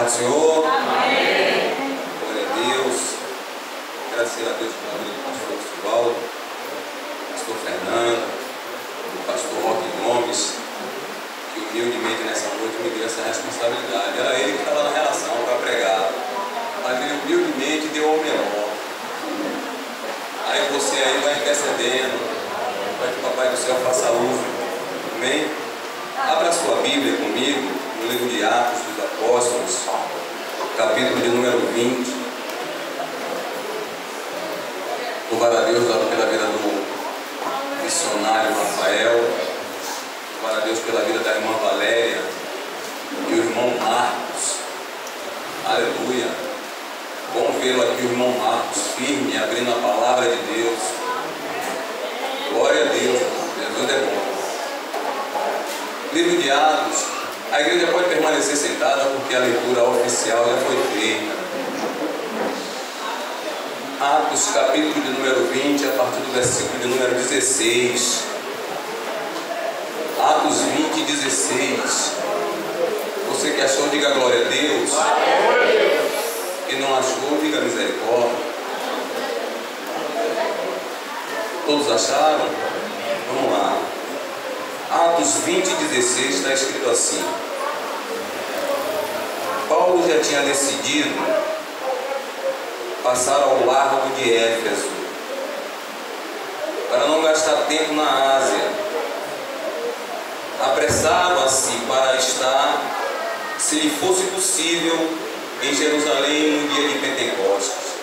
do Senhor. Amém. Glória a Deus. Agradecer a Deus pela vida do pastor Sivaldo, pastor Fernando, o pastor Roque Gomes, que humildemente nessa noite me deu essa responsabilidade. Era ele que estava na relação para pregar, mas ele humildemente deu ao menor. Aí você aí vai intercedendo, para que o Papai do Céu faça uso. Amém? Abra a sua Bíblia comigo, no livro de Atos dos Apóstolos, capítulo de número 20. Louvado a Deus pela vida do missionário Rafael. Louvado a Deus pela vida da irmã Valéria e o irmão Marcos. Aleluia. Bom vê-lo aqui, o irmão Marcos, firme, abrindo a palavra de Deus. Glória a Deus. Jesus é bom. Livro de Atos. A igreja pode permanecer sentada porque a leitura oficial já foi feita. Atos, capítulo de número 20, a partir do versículo de número 16. Atos 20, 16. Você que achou, diga glória a Deus. Quem não achou, diga misericórdia. Todos acharam? Vamos lá. Atos 20, 16 está escrito assim: Paulo já tinha decidido passar ao largo de Éfeso, para não gastar tempo na Ásia. Apressava-se para estar, se lhe fosse possível, em Jerusalém no dia de Pentecostes.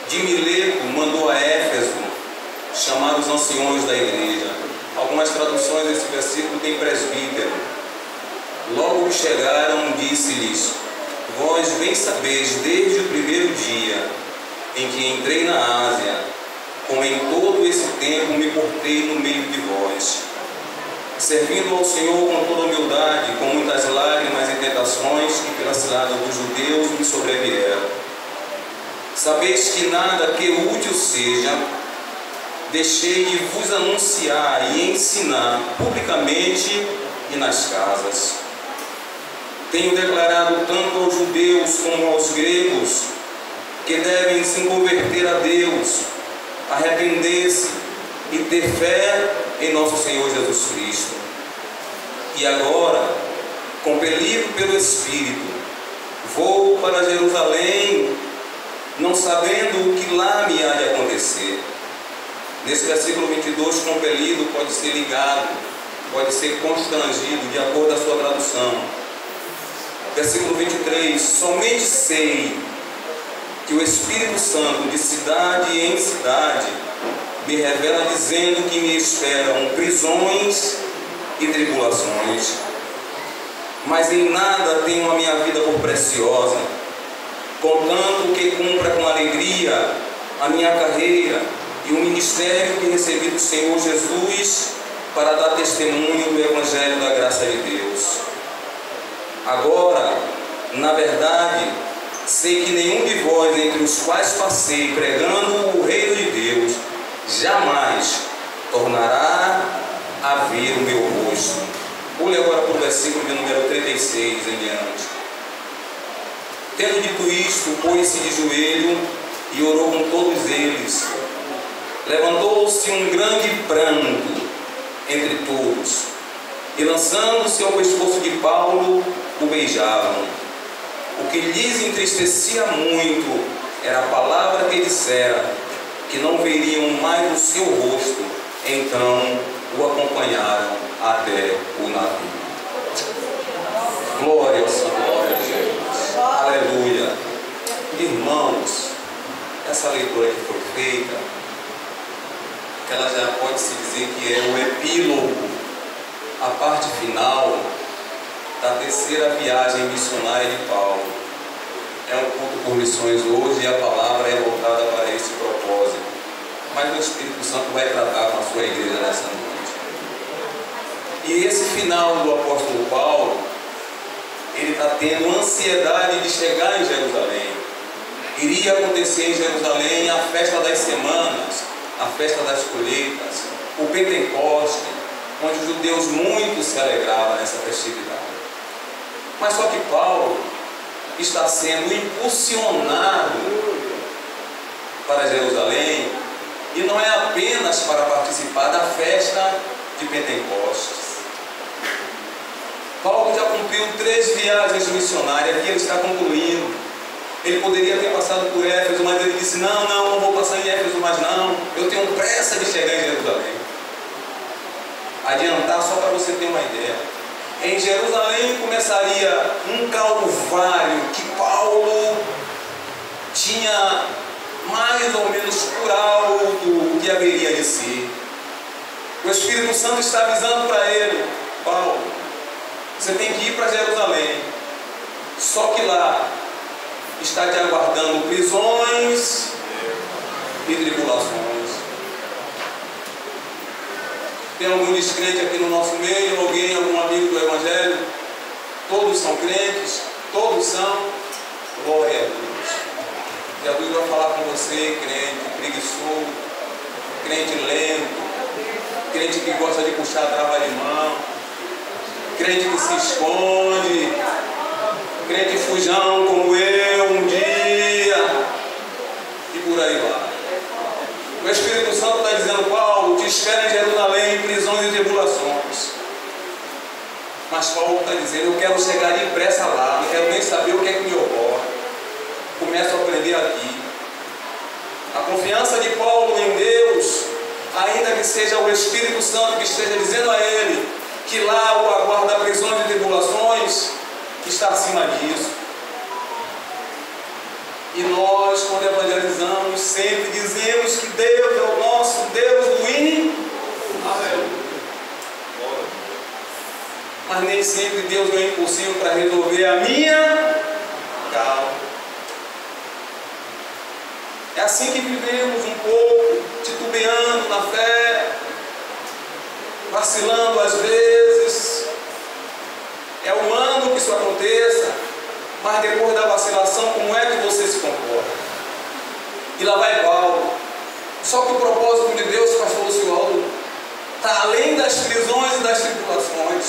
De Mileto mandou a Éfeso chamar os anciões da igreja. Algumas traduções desse versículo tem presbítero. Logo que chegaram, disse-lhes: Vós bem sabeis desde o primeiro dia em que entrei na Ásia, como em todo esse tempo me portei no meio de vós, servindo ao Senhor com toda humildade, com muitas lágrimas e tentações que pela cilada dos judeus me sobrevieram. Sabeis que nada que útil seja, deixei de vos anunciar e ensinar publicamente e nas casas. Tenho declarado tanto aos judeus como aos gregos que devem se converter a Deus, arrepender-se e ter fé em nosso Senhor Jesus Cristo. E agora, compelido pelo Espírito, vou para Jerusalém, não sabendo o que lá me há de acontecer. Nesse versículo 22, compelido pode ser ligado, pode ser constrangido, de acordo com a sua tradução. Versículo 23, somente sei que o Espírito Santo, de cidade em cidade, me revela dizendo que me esperam prisões e tribulações. Mas em nada tenho a minha vida por preciosa, contanto que cumpra com alegria a minha carreira e o ministério que recebi do Senhor Jesus para dar testemunho do Evangelho da graça de Deus. Agora, na verdade, sei que nenhum de vós, entre os quais passei pregando o reino de Deus, jamais tornará a ver o meu rosto. Pule agora para o versículo de número 36 em diante. Tendo dito isto, pôs-se de joelho e orou com todos eles. Levantou-se um grande pranto entre todos, e lançando-se ao pescoço de Paulo, o beijavam. O que lhes entristecia muito era a palavra que dissera, que não veriam mais o seu rosto. Então o acompanharam até o navio. Glória ao Santo nome de Jesus. Aleluia. Irmãos, essa leitura que foi feita, ela já pode se dizer que é o epílogo, a parte final da terceira viagem missionária de Paulo. É um culto por missões hoje e a palavra é voltada para esse propósito. Mas o Espírito Santo vai tratar com a sua igreja nessa noite. E esse final do apóstolo Paulo, ele está tendo ansiedade de chegar em Jerusalém. Iria acontecer em Jerusalém a festa das semanas, a festa das colheitas, o Pentecoste, onde os judeus muito se alegravam nessa festividade. Mas só que Paulo, está sendo impulsionado para Jerusalém, e não é apenas para participar da festa de Pentecostes. Paulo já cumpriu 3 viagens missionárias, aqui ele está concluindo. Ele poderia ter passado por Éfeso, mas ele disse, não vou passar em Éfeso mais não, eu tenho pressa de chegar em Jerusalém. Adiantar só para você ter uma ideia. Em Jerusalém começaria um calvário que Paulo tinha mais ou menos por alto o que haveria de ser. O Espírito Santo está avisando para ele, Paulo, você tem que ir para Jerusalém, só que lá está te aguardando prisões e tribulações. Tem algum descrente aqui no nosso meio? Algum amigo do Evangelho? Todos são crentes? Todos são? Glória a Deus. Jesus vai falar com você, crente preguiçoso, crente lento, crente que gosta de puxar a trava de mão, crente que se esconde, crente fujão como eu um dia, e por aí vai. O Espírito Santo está dizendo, Paulo, te espera em Jerusalém, em prisões e tribulações. Mas Paulo está dizendo, eu quero chegar depressa lá, não quero nem saber o que é que me ocorre. Começo a aprender aqui. A confiança de Paulo em Deus, ainda que seja o Espírito Santo que esteja dizendo a ele que lá o aguarda prisões e tribulações, está acima disso. E nós, quando evangelizamos, sempre dizemos que Deus é o nosso Deus do impossível. Mas nem sempre Deus é o impossível para resolver a minha causa. É assim que vivemos um pouco, titubeando na fé, vacilando às vezes. É humano que isso aconteça, mas depois da vacilação, como é que você se comporta? E lá vai Paulo. Só que o propósito de Deus, pastor Lucivaldo, está além das prisões e das tribulações.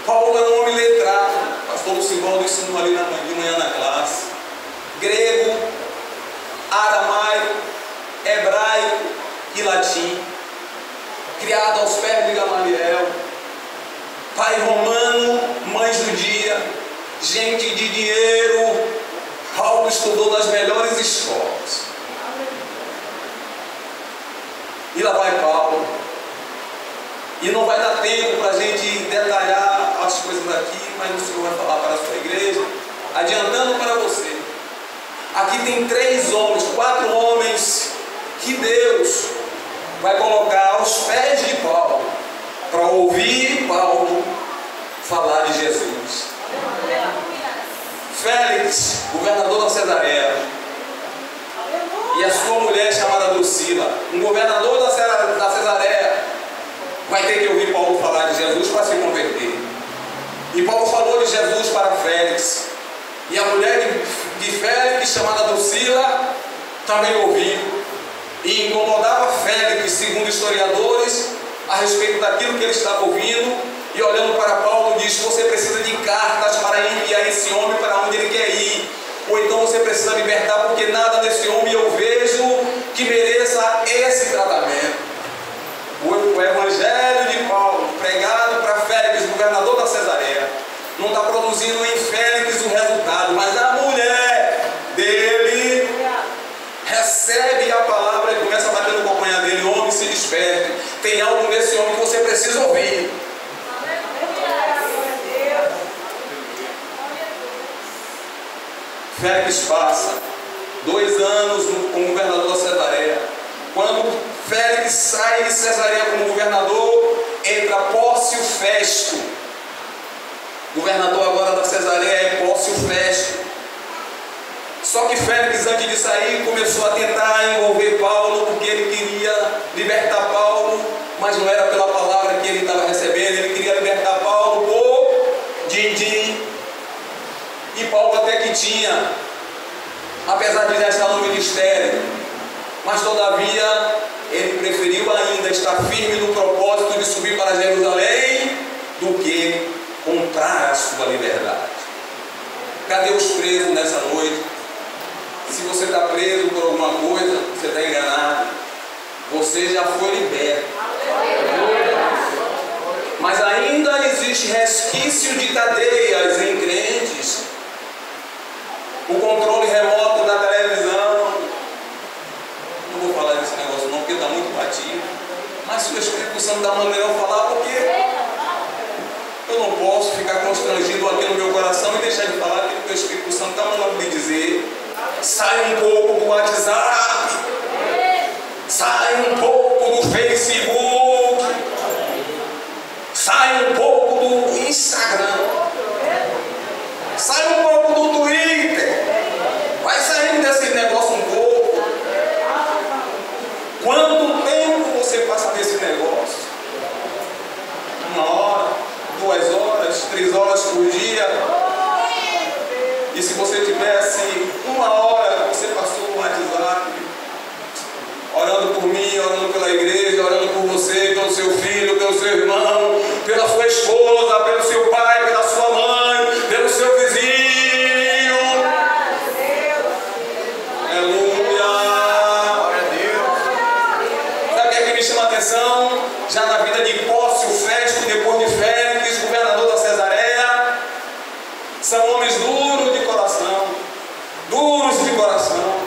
Paulo é um homem letrado. Pastor Lucivaldo ensinou ali de manhã na classe. Grego, aramaico, hebraico e latim. Criado aos pés de Gamaliel. Pai romano, mãe judia, gente de dinheiro. Paulo estudou nas melhores escolas. E lá vai Paulo. E não vai dar tempo para a gente detalhar as coisas aqui, mas o Senhor vai falar para a sua igreja. Adiantando para você. Aqui tem 3 homens, 4 homens que Deus vai colocar aos pés de Paulo para ouvir Paulo falar de Jesus. Félix, governador da Cesareia, e a sua mulher chamada Drusila, um governador da Cesareia, vai ter que ouvir Paulo falar de Jesus para se converter. E Paulo falou de Jesus para Félix, e a mulher de Félix, chamada Drusila, também ouviu, e incomodava Félix, segundo historiadores, a respeito daquilo que ele estava ouvindo. E olhando para Paulo, diz: você precisa de cartas para enviar esse homem para onde ele quer ir. Ou então você precisa libertar, porque nada nesse homem eu vejo que mereça esse tratamento. O evangelho de Paulo, pregado para Félix, governador da Cesareia, não está produzindo em Félix o resultado, mas a mulher dele recebe a palavra e começa a bater no calcanhar dele: homem, se desperte, tem algo nesse homem que você precisa ouvir. Félix passa 2 anos como governador da Cesareia. Quando Félix sai de Cesareia como governador, entra Pórcio Festo. Governador agora da Cesareia é Pórcio Festo. Só que Félix, antes de sair, começou a tentar envolver Paulo, porque ele queria libertar Paulo, mas não era pela palavra que ele estava recebendo. Ele queria libertar Paulo por din-din. E Paulo até que tinha, apesar de já estar no ministério, mas todavia ele preferiu ainda estar firme no propósito de subir para Jerusalém do que comprar a sua liberdade. Cadê os presos nessa noite? Se você está preso por alguma coisa, você está enganado. Você já foi liberto. Mas ainda existe resquício de cadeias em crentes. O controle remoto da televisão. Não vou falar desse negócio não, porque está muito batido. Mas se o Espírito Santo está mandando eu falar, porque eu não posso ficar constrangido aqui no meu coração e deixar de falar aquilo que o Espírito Santo está mandando me dizer. Sai um pouco do WhatsApp. Sai um pouco do Facebook. Sai um pouco do Instagram. Sai um pouco do Twitter. Vai saindo desse negócio um pouco. Quanto tempo você passa nesse negócio? 1 hora, 2 horas, 3 horas por dia. E se você tivesse 1 hora, você passou no WhatsApp, orando por mim, orando pela igreja, orando por você, pelo seu filho, pelo seu irmão, pela sua esposa, pelo seu pai, pela sua mãe, pelo seu vizinho. Aleluia. Sabe o que é que me chama a atenção? Já na vida de Pórcio Festo, depois de Félix, governador da Cesareia, são homens duros de coração. Duros de coração.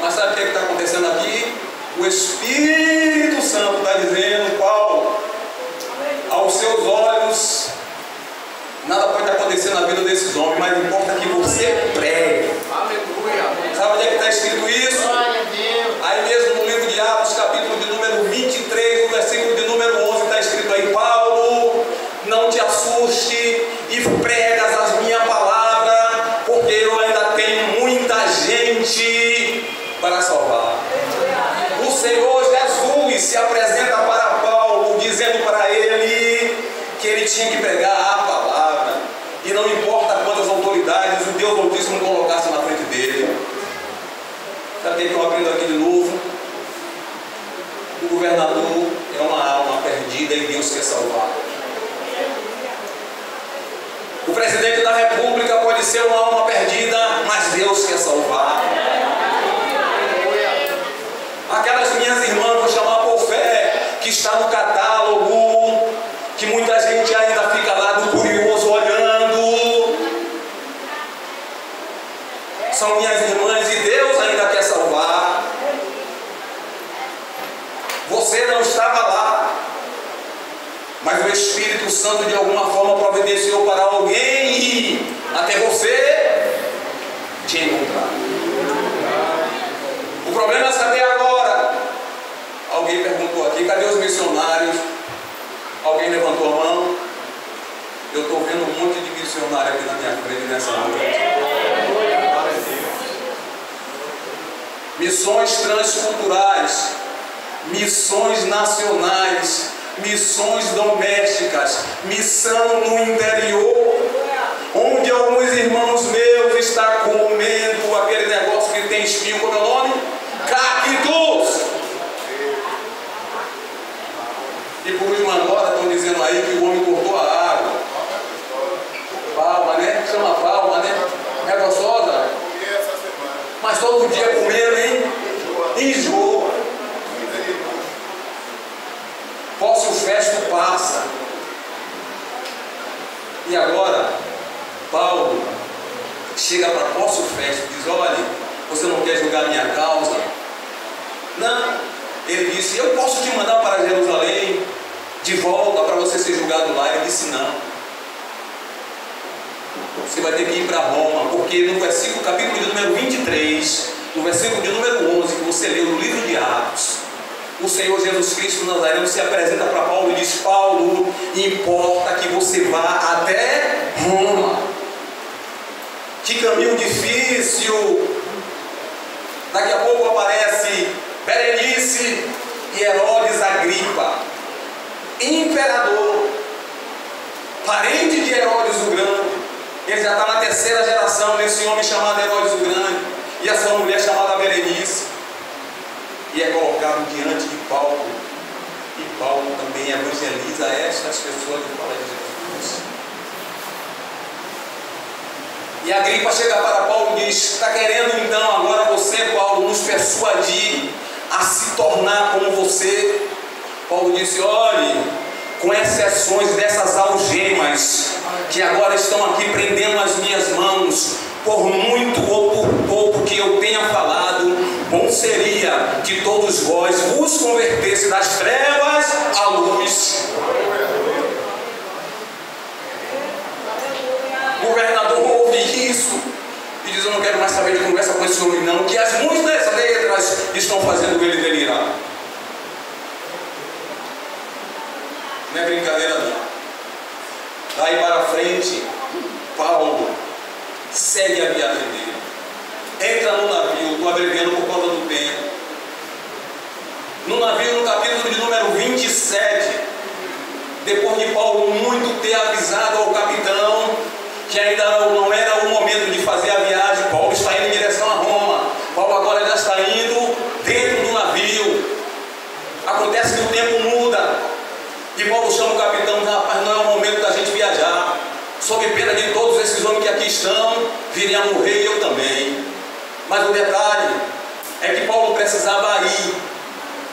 Mas sabe o que está acontecendo aqui? O Espírito Santo está dizendo, Paulo, aos seus olhos, nada pode acontecer na vida desses homens, mas importa que você pregue. Aleluia. Sabe onde é que está escrito isso? Aí mesmo no livro de Atos, capítulo de número 23, no versículo de número 11, está escrito aí, Paulo, não te assuste e pregas as minhas palavras, porque eu ainda tenho muita gente para salvar. O Senhor Jesus se apresenta para Paulo, dizendo para ele que ele tinha que pregar a palavra, e não importa quantas autoridades o Deus Altíssimo colocasse na frente dele. Sabe o que eu aprendo aqui de novo? O governador é uma alma perdida e Deus quer salvar. O presidente da República pode ser uma alma perdida, mas Deus quer salvar. Aquelas minhas irmãs, vou chamar por fé, que está no catálogo, que muita gente ainda fica lá do curioso olhando. São minhas irmãs e Deus ainda quer salvar. Você não estava lá, mas o Espírito Santo de alguma forma providenciou para alguém ir até você te encontrar. O problema é saber agora. Alguém perguntou aqui, cadê os missionários? Alguém levantou a mão? Eu estou vendo um monte de missionário aqui na minha frente nessa noite. Missões transculturais, missões nacionais, missões domésticas, missão no interior, onde alguns irmãos meus estão comendo aquele negócio que tem espinho, como é o nome? Cactus. E por último agora estão dizendo aí que o homem cortou a água. Palma, né? Chama palma, né? É gostosa? Mas todo dia comendo, hein? Enjoa. Pórcio Festo passa. E agora, Paulo chega para Pórcio Festo e diz, olha, você não quer julgar minha causa? Não. Ele disse, eu posso te mandar para Jerusalém, de volta, para você ser julgado lá. Ele disse, não. Você vai ter que ir para Roma, porque no versículo, capítulo de número 23, no versículo de número 11, que você leu no livro de Atos, o Senhor Jesus Cristo Nazareno se apresenta para Paulo e diz, Paulo, importa que você vá até Roma. Que caminho difícil. Daqui a pouco aparece Berenice e Herodes Agripa, imperador, parente de Herodes o Grande. Ele já está na 3ª geração desse homem chamado Herodes o Grande e essa mulher chamada Berenice. E é colocado diante de Paulo, e Paulo também evangeliza estas pessoas e fala de Jesus. E E Agripa chega para Paulo e diz: está querendo então agora você, Paulo, nos persuadir a se tornar como você? Paulo disse: olhe, com exceções dessas algemas que agora estão aqui prendendo as minhas mãos, por muito ou por pouco que eu tenha falado, bom seria que todos vós vos convertesse das trevas à luz. O governador ouve isso e diz: eu não quero mais saber de conversa com esse homem não, que as muitas letras estão fazendo ele delirar. Não é brincadeira não. Daí para frente, Paulo segue a viagem dele, entra no navio. Estou abreviando por conta do tempo. No navio, no capítulo de número 27, depois de Paulo muito ter avisado ao capitão que ainda não era o momento de fazer a viagem, Paulo está indo em direção a Roma. Paulo agora já está indo dentro do navio. Acontece que o tempo muda e Paulo chama o capitão: rapaz, não é o momento da gente viajar, sob pena de todos esses homens que aqui estão virem a morrer, e eu também. Mas o detalhe é que Paulo precisava ir.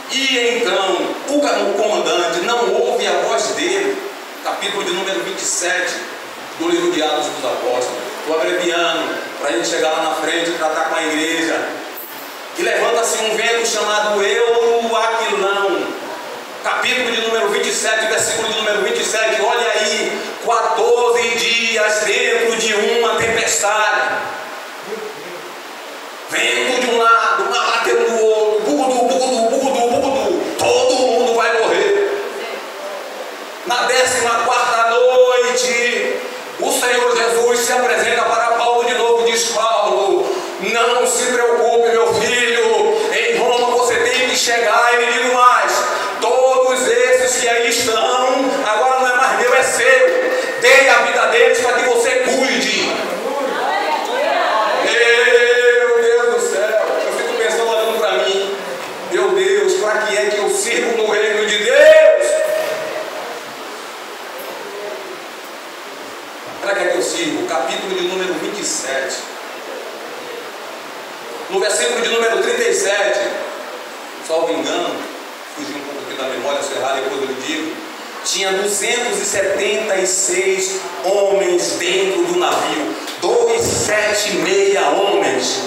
E então o comandante não ouve a voz dele. Capítulo de número 27 do livro de Atos dos Apóstolos. Estou abreviando para a gente chegar lá na frente e tratar com a igreja. E levanta-se um vento chamado Euroaquilão. Capítulo de número 27, versículo de número 27. Olha aí, 14 dias dentro de uma tempestade. Vento de um lado, uma batendo no outro, bugudu, bugudu, bugudu, bugudu. Todo mundo vai morrer. Na 14ª noite, o Senhor Jesus se apresenta para Paulo de novo e diz: Paulo, não se preocupe, meu filho, em Roma você tem que chegar. E me digo mais: todos esses que aí estão, agora não é mais meu, é seu. Dei a vida deles para que você cuide. Meu Deus do céu, eu fico pensando, olhando para mim: meu Deus, para que é que eu sirvo no reino de Deus? Para que é que eu sirvo? Capítulo de número 27. No versículo de número 37, salvo engano, fugir um pouco aqui da memória, se errar depois eu digo, tinha 276 homens dentro do navio. 276 homens.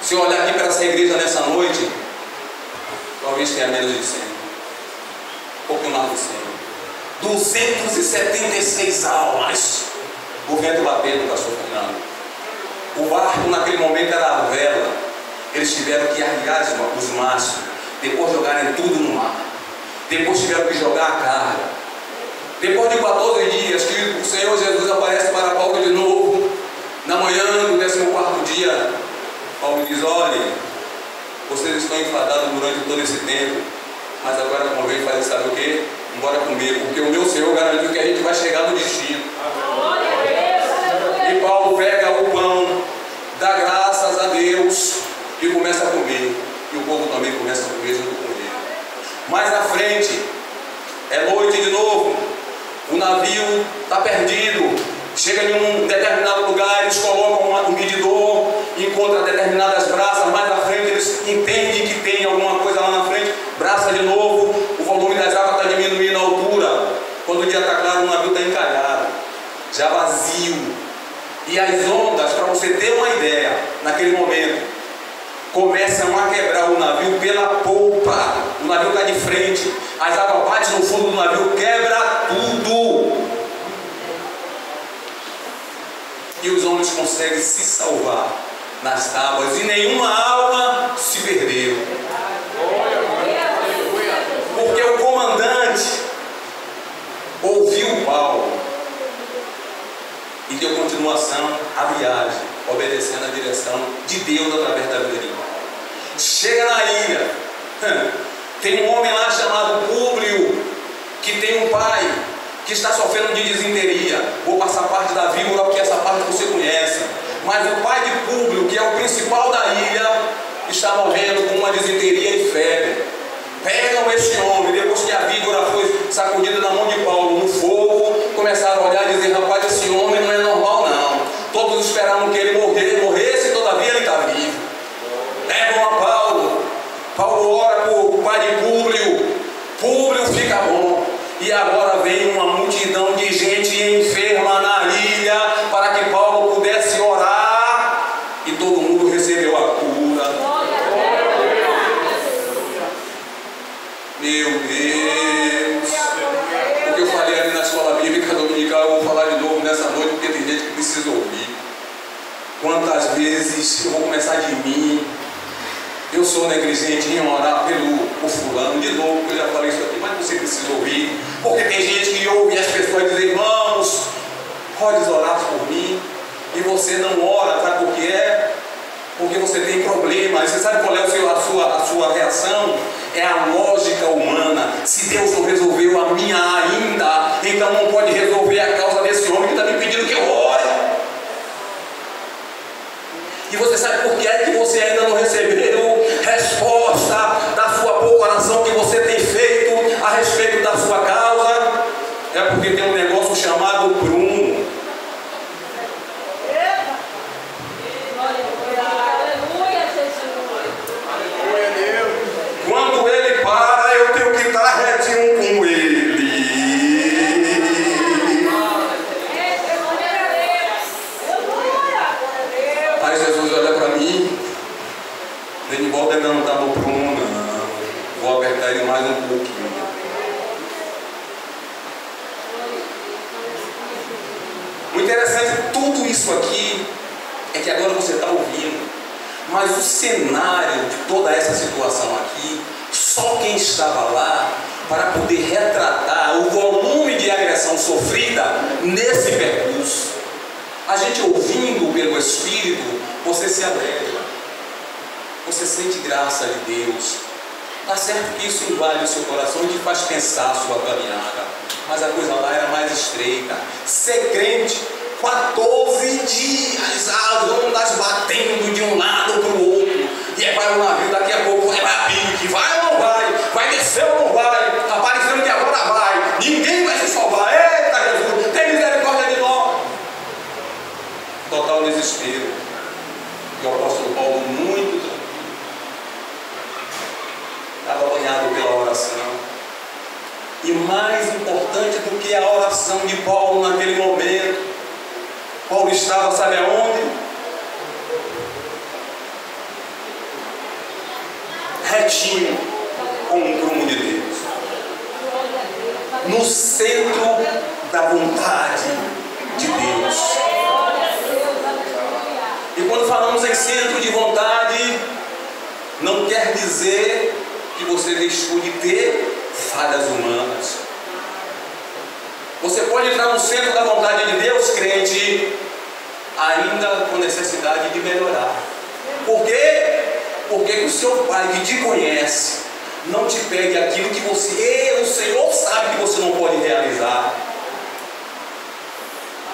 Se eu olhar aqui para essa igreja nessa noite, talvez tenha menos de 100, um pouco mais de 100. 276 almas. O vento batendo, pastor Fernando. O barco naquele momento era a vela. Eles tiveram que arriar os mastros, depois jogarem tudo no mar, depois tiveram que jogar a carga. Depois de 14 dias que o Senhor Jesus aparece para Paulo de novo, na manhã do 14º dia, Paulo diz: olhe, vocês estão enfadados durante todo esse tempo, mas agora convém fazer, sabe o que? Embora comer, porque o meu Senhor garantiu que a gente vai chegar no destino. E Paulo pega o pão, dá graças a Deus e começa a comer. E o povo também começa a comer junto com ele. Mais à frente, é noite de novo. O navio está perdido. Chega em um determinado lugar, eles colocam um medidor, encontram determinadas braças. Mais à frente, eles entendem que tem alguma coisa lá na frente. Braça de novo, o volume das águas está diminuindo a altura. Quando o dia está claro, o navio está encalhado, já vazio. E as ondas, para você ter uma ideia, naquele momento, começam a quebrar o navio pela polpa. O navio está de frente, as águas batem no fundo do navio, quebra tudo. E os homens conseguem se salvar nas tábuas e nenhuma alma se perdeu. Porque o comandante ouviu Paulo e deu continuação à viagem, obedecendo a direção de Deus através da vida de Paulo. Chega na ilha, tem um homem lá chamado Públio, que tem um pai que está sofrendo de disenteria. Vou passar parte da víbora porque essa parte você conhece. Mas o pai de Públio, que é o principal da ilha, está morrendo com uma disenteria e febre. Pegam este homem, depois que a víbora foi sacudida na mão de Paulo no fogo, começaram a olhar e dizer: rapaz, esse homem não é normal não. Todos todos esperavam que ele morresse, todavia ele está vivo. Levam a Paulo. Paulo ora por o pai de Públio. Públio fica bom. E agora vem uma multidão de gente enferma na ilha para que Paulo pudesse orar. E todo mundo recebeu a cura. Meu Deus. O que eu falei ali na escola bíblica dominical, eu vou falar de novo nessa noite, porque tem gente que precisa ouvir. Quantas vezes eu vou começar de mim? Eu sou negligente em orar por fulano. De novo, eu já falei isso aqui, mas você precisa ouvir. Porque tem gente que ouve e as pessoas dizem: irmãos, pode orar por mim. E você não ora, sabe por quê? Porque você tem problema. E você sabe qual é a sua reação? É a lógica humana. Se Deus não resolveu a minha ainda, então não pode resolver a causa desse homem que está me pedindo que eu ore. E você sabe por que é que você ainda não recebeu resposta da sua boa oração que você tem feito a respeito da sua causa? É porque tem um negócio chamado prumo. Quando ele para, eu tenho que estar retinho com ele. Aí Jesus olha para mim, Denivaldo ainda não está no prumo, não. Vou apertar ele mais um pouquinho. O interessante de tudo isso aqui é que agora você está ouvindo, mas o cenário de toda essa situação aqui, só quem estava lá para poder retratar o volume de agressão sofrida nesse percurso. A gente ouvindo pelo Espírito, você se alegra, você sente graça de Deus. Está certo que isso invade o seu coração e te faz pensar a sua caminhada, mas a coisa lá era mais estreita. Ser crente, 14 dias, as ondas batendo de um lado para o outro, e vai o navio, daqui a pouco vai a pique, vai ou não vai, vai descer ou não vai, está parecendo que agora vai, ninguém vai se salvar. Eita Jesus, tem misericórdia de nós. Total desespero. E o apóstolo Paulo, muito tranquilo, estava banhado pela oração. E mais importante do que a oração de Paulo naquele momento, Paulo estava, sabe aonde? Retinho com o prumo de Deus, no centro da vontade de Deus. E quando falamos em centro de vontade, não quer dizer que você deixou de ter falhas humanas. Você pode entrar no centro da vontade de Deus, crente, ainda com necessidade de melhorar. Por quê? Porque o seu Pai que te conhece não te pede aquilo que o Senhor sabe que você não pode realizar.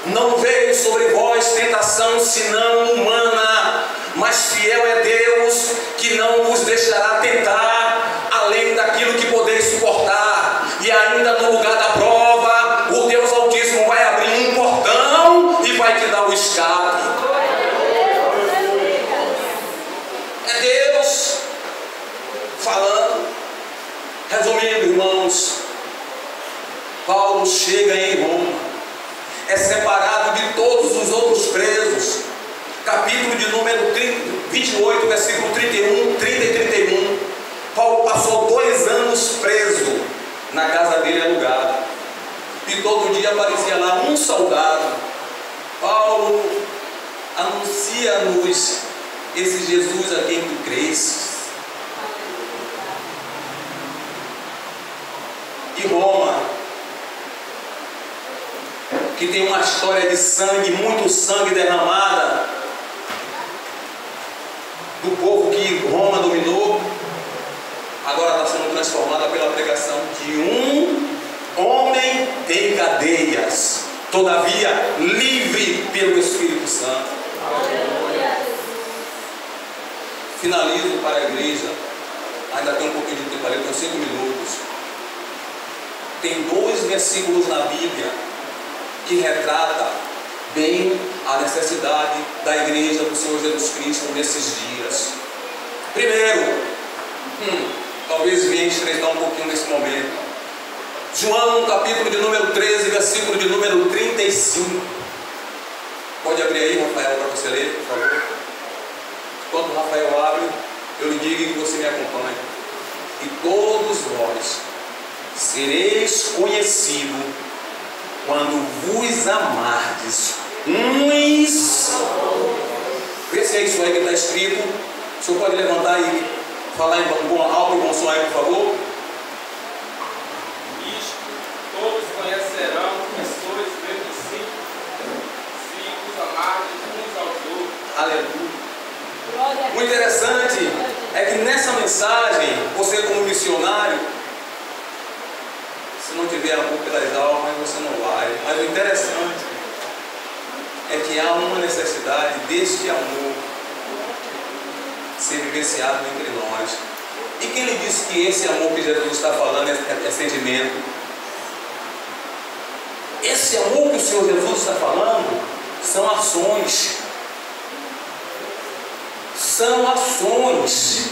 Não veio sobre vós tentação senão humana, mas fiel é Deus que não vos deixará tentar além daquilo que podeis suportar. E ainda no lugar da prova, o Deus Altíssimo vai abrir um portão e vai te dar o escape. É Deus falando. Resumindo, irmãos, Paulo chega em Roma, é separado de todos os outros presos. Capítulo de número 28, versículo 30 e 31. Paulo passou 2 anos preso na casa dele alugada, e todo dia aparecia lá um soldado. Paulo, anuncia-nos esse Jesus a quem tu cresces. E Roma, que tem uma história de sangue, muito sangue derramada, do povo que Roma dominou, agora está sendo transformada pela pregação de um homem em cadeias, todavia livre pelo Espírito Santo. Aleluia. Finalizo para a igreja, ainda tem um pouquinho de tempo ali, tenho 5 minutos. Tem 2 versículos na Bíblia que retrata bem a necessidade da igreja do Senhor Jesus Cristo nesses dias. Primeiro, talvez venha estreitar um pouquinho nesse momento. João, capítulo de número 13, versículo de número 35. Pode abrir aí, Rafael, para você ler, por favor. Enquanto o Rafael abre, eu lhe digo que você me acompanhe. E todos vós sereis conhecidos quando vos amardes uns. Vê se é isso aí que está escrito. O senhor pode levantar e falar em bom alto e bom som aí, por favor. Isto todos conhecerão que sois meus discípulos, se vos amardes uns aos outros. Aleluia. O interessante é que nessa mensagem, você como missionário, se não tiver amor pelas almas, você não vai. Mas o interessante é que há uma necessidade deste amor ser vivenciado entre nós. E quem lhe disse que esse amor que Jesus está falando é sentimento? Esse amor que o Senhor Jesus está falando são ações. São ações.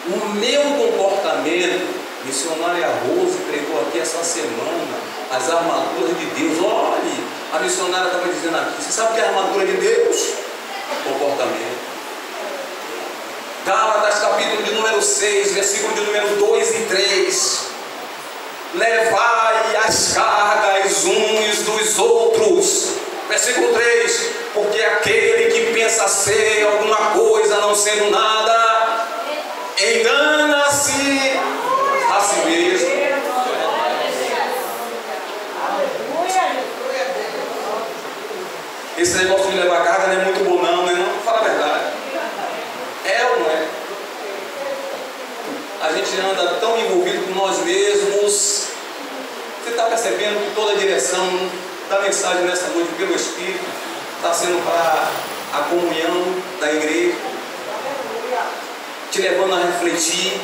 O meu comportamento, missionária Rose pregou aqui essa semana as armaduras de Deus. Olhe, a missionária estava dizendo aqui, você sabe o que é a armadura de Deus? Comportamento. Gálatas capítulo de número 6, versículo de número 2 e 3. Levai as cargas uns dos outros. Versículo 3. Porque aquele que pensa ser alguma coisa não sendo nada, engana-se a si mesmo. Esse negócio de levar carga não é muito bom não, né? Não, fala a verdade. É ou não é? A gente anda tão envolvido com nós mesmos. Você está percebendo que toda a direção da mensagem nessa noite pelo Espírito está sendo para a comunhão da igreja, te levando a refletir,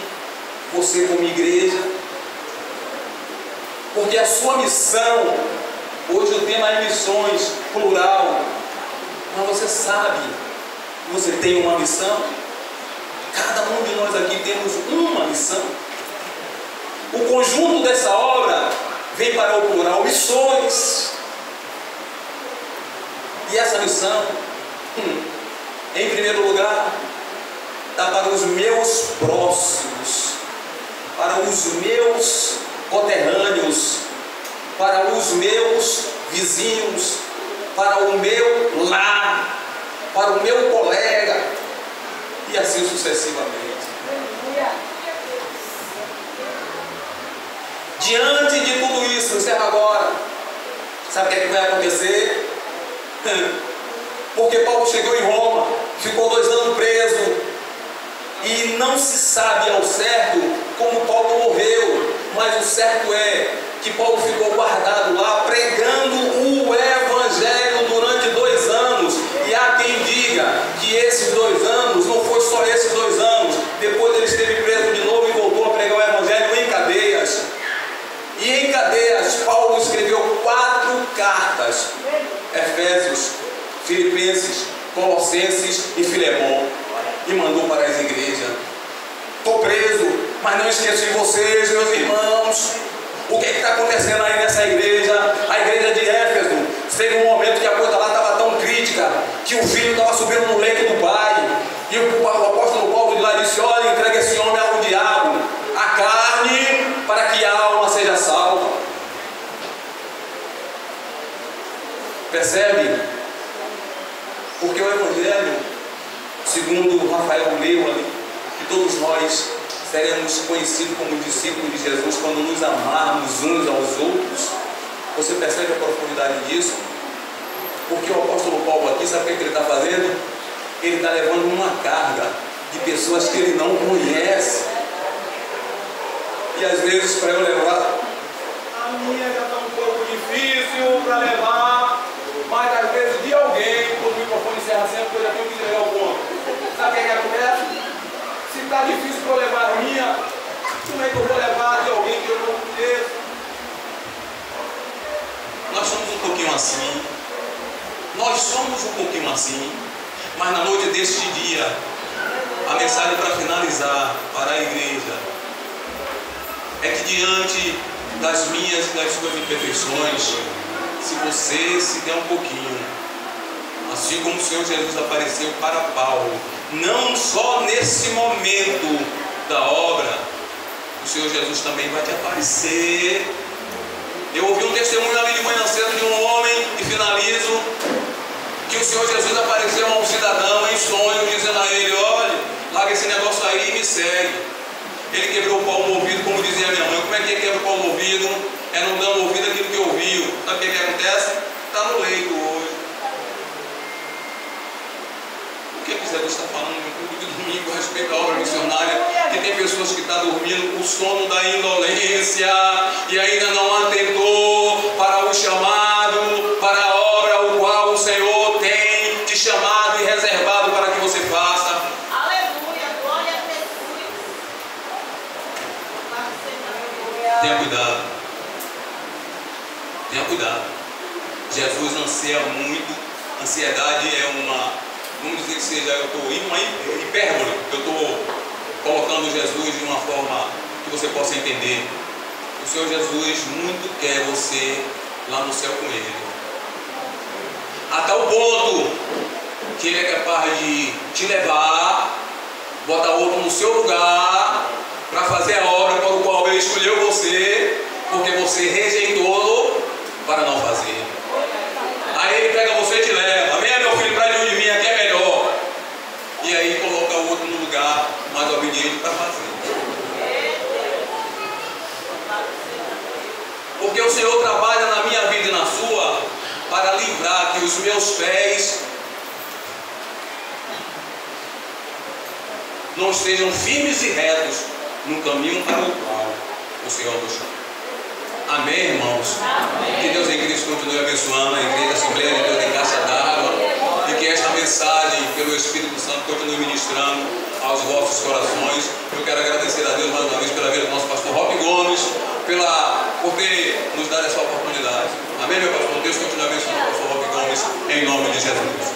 você como igreja, porque a sua missão, hoje o tema é missões, plural, mas você sabe que você tem uma missão. Cada um de nós aqui temos uma missão. O conjunto dessa obra vem para o plural, missões. E essa missão, em primeiro lugar, está para os meus próximos, para os meus conterrâneos, para os meus vizinhos, para o meu lar, para o meu colega, e assim sucessivamente. Diante de tudo isso, encerra agora. Sabe o que é que vai acontecer? Porque Paulo chegou em Roma, ficou 2 anos preso, e não se sabe ao certo como Paulo morreu, mas o certo é que Paulo ficou guardado lá, pregando o Evangelho durante 2 anos. E há quem diga que esses 2 anos, não foi só esses 2 anos, depois ele esteve preso de novo e voltou a pregar o Evangelho em cadeias. E em cadeias, Paulo escreveu 4 cartas: Efésios, Filipenses, Colossenses e Filemão, e mandou para as igrejas. Estou preso, mas não esqueço de vocês, meus irmãos. O que está acontecendo aí nessa igreja? A igreja de Éfeso, teve um momento que a coisa lá estava tão crítica, que o filho estava subindo no leito do pai, e o apóstolo Paulo de lá disse: olha, entrega esse homem ao diabo, a carne, para que a alma seja salva. Percebe? Porque o Evangelho, segundo Rafael leu ali, que todos nós seremos conhecidos como discípulos de Jesus quando nos amarmos uns aos outros. Você percebe a profundidade disso? Porque o apóstolo Paulo aqui, sabe o que ele está fazendo? Ele está levando uma carga de pessoas que ele não conhece. E às vezes para eu levar, a minha já está um pouco difícil para levar, mas às vezes de alguém, quando o microfone encerra sempre, eu já tenho que levar o ponto. Sabe o que acontece? Se está difícil para eu levar a minha, como é que eu vou levar de alguém que eu não conheço? Nós somos um pouquinho assim. assim. Nós somos um pouquinho assim. Mas na noite deste dia, a mensagem para finalizar para a igreja é que diante das minhas e das suas imperfeições, se você se der um pouquinho, assim como o Senhor Jesus apareceu para Paulo, não só nesse momento da obra, o Senhor Jesus também vai te aparecer. Eu ouvi um testemunho ali de manhã cedo de um homem, e finalizo, que o Senhor Jesus apareceu a um cidadão em sonho, dizendo a ele: olha, larga esse negócio aí e me segue. Ele quebrou o pau no ouvido, como dizia minha mãe. Como é que quebra o pau no ouvido? É não dando ouvido aquilo que ouviu. Sabe o que acontece? Está no leito hoje. O que Jesus está falando no culto de domingo a respeito da obra missionária? Que tem pessoas que estão dormindo o sono da indolência e ainda não atentou para o chamado, para a obra o qual o Senhor tem te chamado e reservado para que você faça. Aleluia, glória a Jesus. Tenha cuidado. Tenha cuidado. Jesus anseia muito. Ansiedade é uma, vamos dizer que seja, eu estou em uma hipérbole. Eu estou colocando Jesus de uma forma que você possa entender. O Senhor Jesus muito quer você lá no céu com Ele. Até o ponto que Ele é capaz de te levar, botar outro no seu lugar, para fazer a obra para o qual Ele escolheu você, porque você rejeitou para não fazer. Aí Ele pega você e te leva: venha meu filho para junto de mim, aqui é melhor. E aí coloca o outro no lugar mais obediente para fazer. Porque o Senhor trabalha na minha vida e na sua para livrar que os meus pés não estejam firmes e retos no caminho para o qual o Senhor nos chama. Amém, irmãos? Amém. Que Deus em Cristo continue abençoando a igreja, a Assembleia de Deus em Caixa d'Água, e que esta mensagem pelo Espírito Santo continue ministrando aos vossos corações. Eu quero agradecer a Deus mais uma vez pela vida do nosso pastor Roque Gomes, por ter nos dado essa oportunidade. Amém, meu pastor? Deus continue abençoando o pastor Roque Gomes, em nome de Jesus.